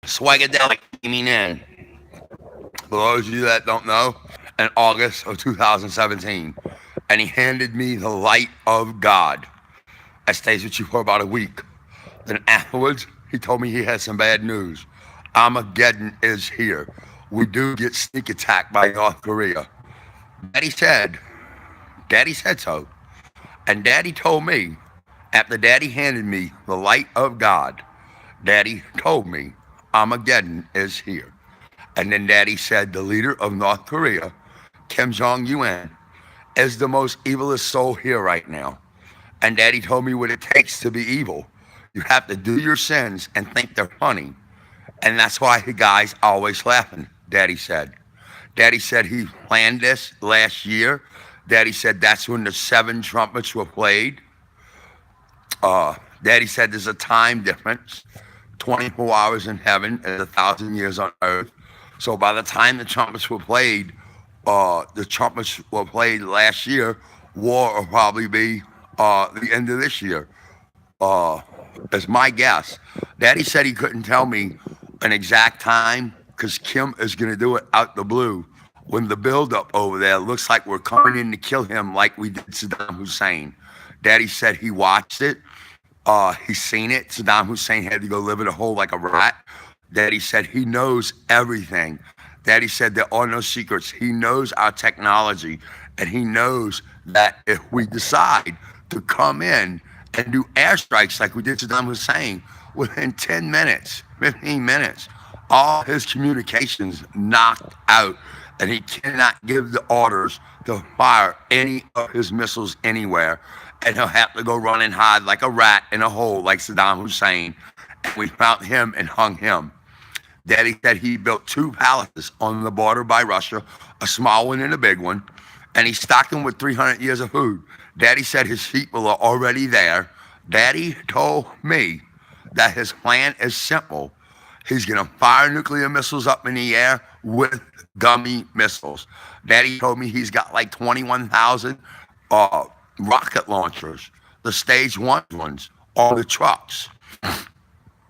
Swagadelic came in, for those of you that don't know, in August of 2017. And he handed me the light of God. I stayed with you for about a week. Then afterwards, he told me he had some bad news. Armageddon is here. We do get sneak attacked by North Korea. Daddy said, Daddy said so. And Daddy told me, after Daddy handed me the light of God, Daddy told me Armageddon is here. And then Daddy said the leader of North Korea, Kim Jong-un, is the most evilest soul here right now. And Daddy told me what it takes to be evil. You have to do your sins and think they're funny. And that's why the guy's always laughing, Daddy said. Daddy said he planned this last year. Daddy said that's when the 7 trumpets were played. Daddy said there's a time difference. 24 hours in heaven and 1,000 years on earth. So by the time the trumpets were played, last year, war will probably be the end of this year. Is my guess. Daddy said he couldn't tell me an exact time because Kim is going to do it out the blue. When the buildup over there looks like we're coming in to kill him like we did Saddam Hussein. Daddy said he watched it. He's seen it. Saddam Hussein had to go live in a hole like a rat. Daddy said he knows everything. Daddy said there are no secrets. He knows our technology, and he knows that if we decide to come in and do airstrikes like we did Saddam Hussein, within 10 minutes, 15 minutes, all his communications knocked out, and he cannot give the orders to fire any of his missiles anywhere, and he'll have to go run and hide like a rat in a hole like Saddam Hussein. And we found him and hung him. Daddy said he built 2 palaces on the border by Russia, a small one and a big one, and he stocked them with 300 years of food. Daddy said his people are already there. Daddy told me that his plan is simple. He's going to fire nuclear missiles up in the air with dummy missiles. Daddy told me he's got like 21,000 rocket launchers, the stage 1 ones, all the trucks,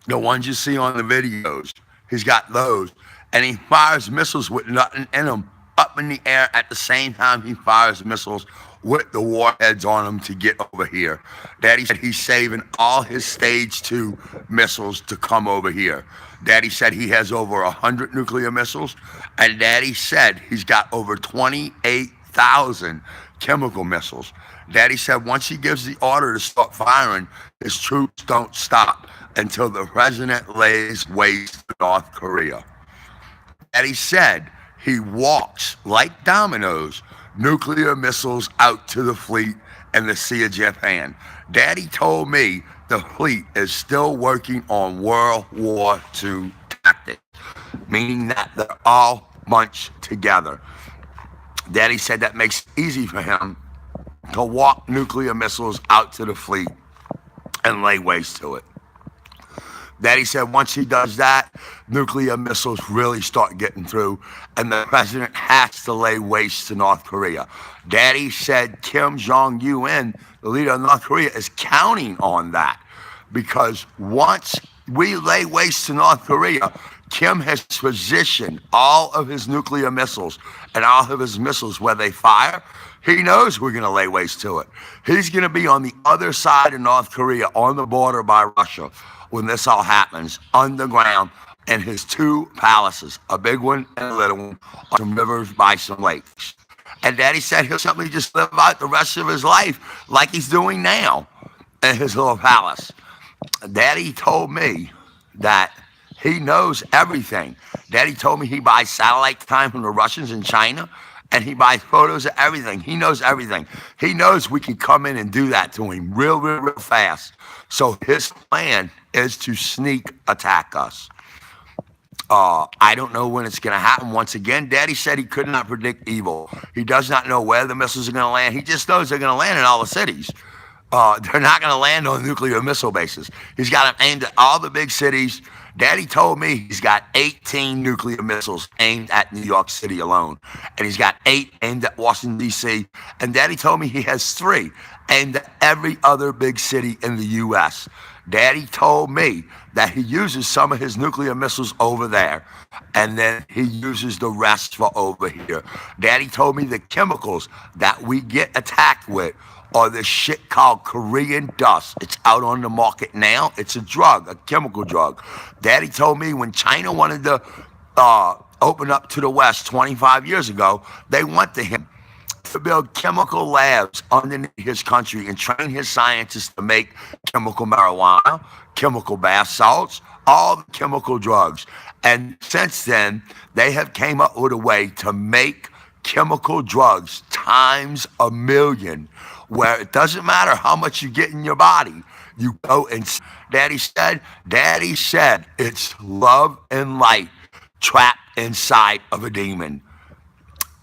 the ones you see on the videos. He's got those. And he fires missiles with nothing in them up in the air at the same time he fires missiles with the warheads on them to get over here. Daddy said he's saving all his stage 2 missiles to come over here. Daddy said he has over 100 nuclear missiles. And Daddy said he's got over 28,000 chemical missiles. Daddy said once he gives the order to start firing, his troops don't stop until the president lays waste to North Korea. Daddy said he walks like dominoes nuclear missiles out to the fleet and the Sea of Japan. Daddy told me the fleet is still working on World War II tactics, meaning that they're all bunched together. Daddy said that makes it easy for him to walk nuclear missiles out to the fleet and lay waste to it. Daddy said once he does that, nuclear missiles really start getting through, and the president has to lay waste to North Korea. Daddy said Kim Jong-un, the leader of North Korea, is counting on that, because once we lay waste to North Korea, Kim has positioned all of his nuclear missiles and all of his missiles where they fire. He knows we're going to lay waste to it. He's going to be on the other side of North Korea, on the border by Russia, when this all happens, underground, in his 2 palaces, a big one and a little one, on some rivers by some lakes. And Daddy said he'll simply just live out the rest of his life like he's doing now in his little palace. Daddy told me that he knows everything. Daddy told me he buys satellite time from the Russians in China, and he buys photos of everything. He knows everything. He knows we can come in and do that to him real, real, real fast. So his plan is to sneak attack us. I don't know when it's going to happen. Once again, Daddy said he could not predict evil. He does not know where the missiles are going to land. He just knows they're going to land in all the cities. They're not going to land on nuclear missile bases. He's got them aimed at all the big cities. Daddy told me he's got 18 nuclear missiles aimed at New York City alone. And he's got 8 aimed at Washington, D.C. And Daddy told me he has 3 aimed at every other big city in the U.S. Daddy told me that he uses some of his nuclear missiles over there, and then he uses the rest for over here. Daddy told me the chemicals that we get attacked with are this shit called Korean dust. It's out on the market now. It's a drug, a chemical drug. Daddy told me when China wanted to open up to the West 25 years ago, they went to him to build chemical labs underneath his country and train his scientists to make chemical marijuana, chemical bath salts, all the chemical drugs. And since then, they have came up with a way to make chemical drugs times a million, where it doesn't matter how much you get in your body. You go and Daddy said, it's love and light trapped inside of a demon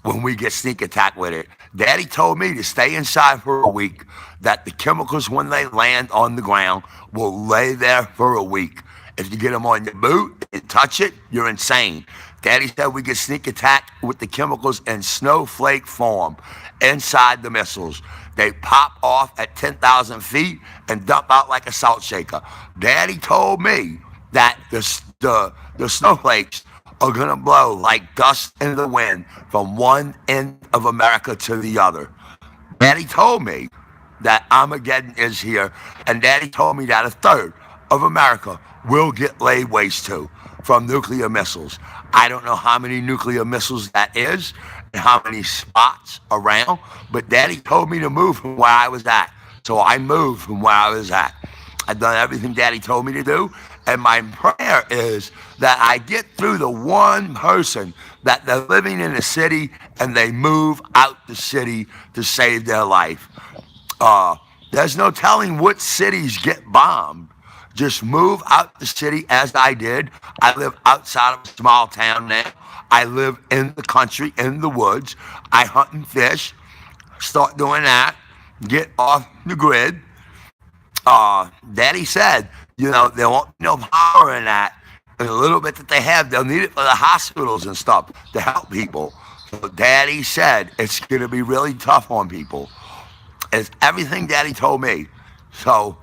when we get sneak attack with it. Daddy told me to stay inside for a week, that the chemicals, when they land on the ground, will lay there for a week. If you get them on your boot and touch it, you're insane. Daddy said we get sneak attack with the chemicals in snowflake form inside the missiles. They pop off at 10,000 feet and dump out like a salt shaker. Daddy told me that the snowflakes are going to blow like dust in the wind from one end of America to the other. Daddy told me that Armageddon is here, and Daddy told me that a third of America will get laid waste to from nuclear missiles. I don't know how many nuclear missiles that is and how many spots around, but Daddy told me to move from where I was at. So I moved from where I was at. I've done everything Daddy told me to do, and my prayer is that I get through the one person that they're living in a city and they move out the city to save their life. There's no telling what cities get bombed. Just move out the city as I did. I live outside of a small town now. I live in the country, in the woods. I hunt and fish. Start doing that. Get off the grid. Daddy said, there won't be no power in that. And the little bit that they have, they'll need it for the hospitals and stuff to help people. So Daddy said it's going to be really tough on people. It's everything Daddy told me. So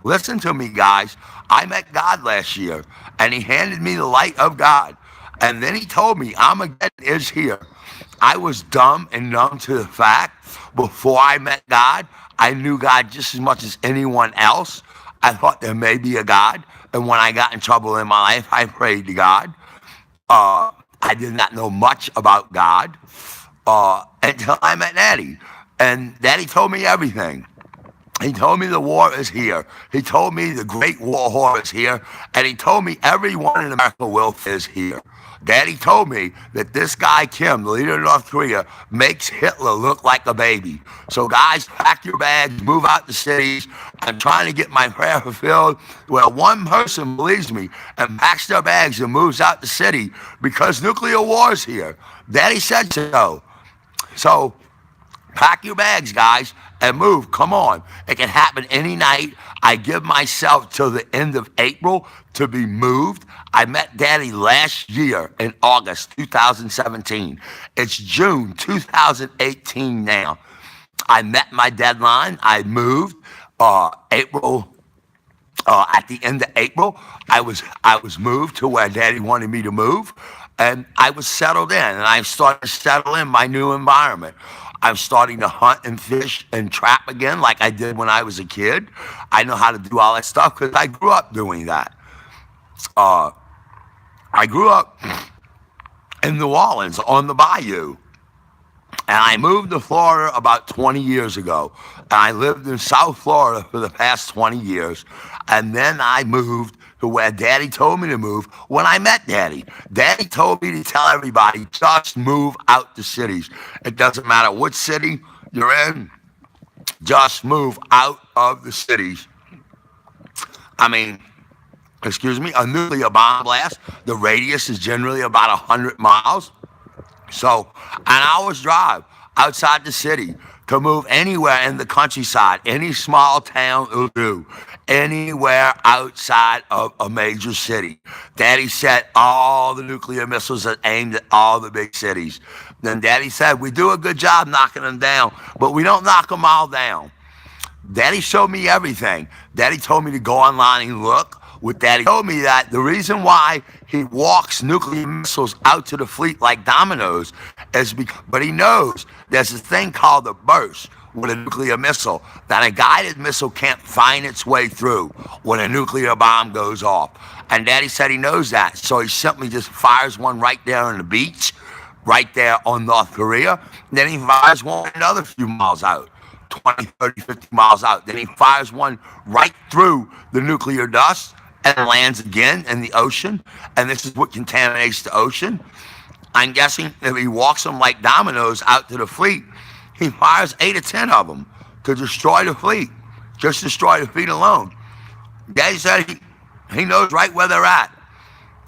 listen to me, guys. I met God last year, and he handed me the light of God. And then he told me Armageddon is here. I was dumb and numb to the fact before I met God. I knew God just as much as anyone else. I thought there may be a God. And when I got in trouble in my life, I prayed to God. I did not know much about God until I met Daddy. And Daddy told me everything. He told me the war is here. He told me the great war horror is here. And he told me everyone in America is here. Daddy told me that this guy, Kim, the leader of North Korea, makes Hitler look like a baby. So guys, pack your bags, move out the cities. I'm trying to get my prayer fulfilled where one person believes me and packs their bags and moves out the city because nuclear war is here. Daddy said so. So pack your bags, guys, and move. Come on. It can happen any night. I give myself till the end of April to be moved. I met Daddy last year in August 2017. It's June 2018 now. I met my deadline. I moved April. At the end of April, I was moved to where Daddy wanted me to move, and I was settled in, and I started to settle in my new environment. I'm starting to hunt and fish and trap again like I did when I was a kid. I know how to do all that stuff because I grew up doing that. I grew up in New Orleans on the bayou. And I moved to Florida about 20 years ago. And I lived in South Florida for the past 20 years. And then I moved to where Daddy told me to move when I met Daddy. Daddy told me to tell everybody, just move out the cities. It doesn't matter what city you're in, just move out of the cities. I mean, a nuclear bomb blast, the radius is generally about 100 miles. So an hour's drive outside the city to move anywhere in the countryside, any small town will do, anywhere outside of a major city. Daddy said all the nuclear missiles are aimed at all the big cities. Then Daddy said, we do a good job knocking them down, but we don't knock them all down. Daddy showed me everything. Daddy told me to go online and look. With Daddy told me that the reason why he walks nuclear missiles out to the fleet like dominoes is because, but he knows there's a thing called a burst with a nuclear missile that a guided missile can't find its way through when a nuclear bomb goes off. And Daddy said he knows that, so he simply just fires one right there on the beach, right there on North Korea. Then he fires one another few miles out. 20, 30, 50 miles out. Then he fires one right through the nuclear dust and lands again in the ocean. And this is what contaminates the ocean. I'm guessing if he walks them like dominoes out to the fleet, he fires 8 or 10 of them to destroy the fleet. Just destroy the fleet alone. Daddy said he knows right where they're at.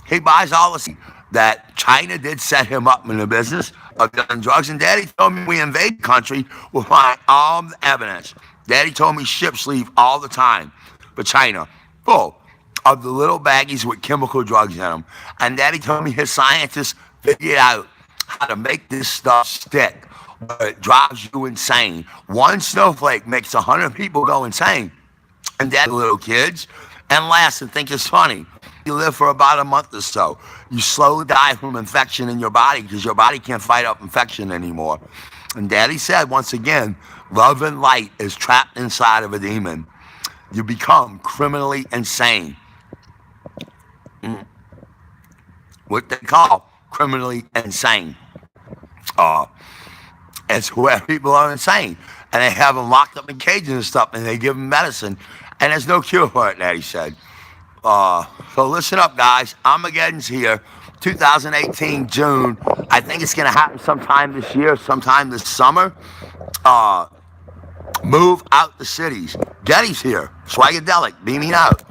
He buys all the that China did set him up in the business of dealing drugs. And Daddy told me we invade the country, we'll find all the evidence. Daddy told me ships leave all the time for China, full of the little baggies with chemical drugs in them. And Daddy told me his scientists figured out how to make this stuff stick, but it drives you insane. One snowflake makes 100 people go insane. And Daddy, little kids, and laugh and think it's funny. You live for about a month or so. You slowly die from infection in your body because your body can't fight up infection anymore. And Daddy said, once again, love and light is trapped inside of a demon. You become criminally insane. What they call criminally insane. It's where people are insane. And they have them locked up in cages and stuff, and they give them medicine. And there's no cure for it, Daddy said. So listen up, guys. Armageddon's here. 2018, June. I think it's going to happen sometime this year, sometime this summer. Move out the cities. Daddy's here. Swagadelic, beaming out.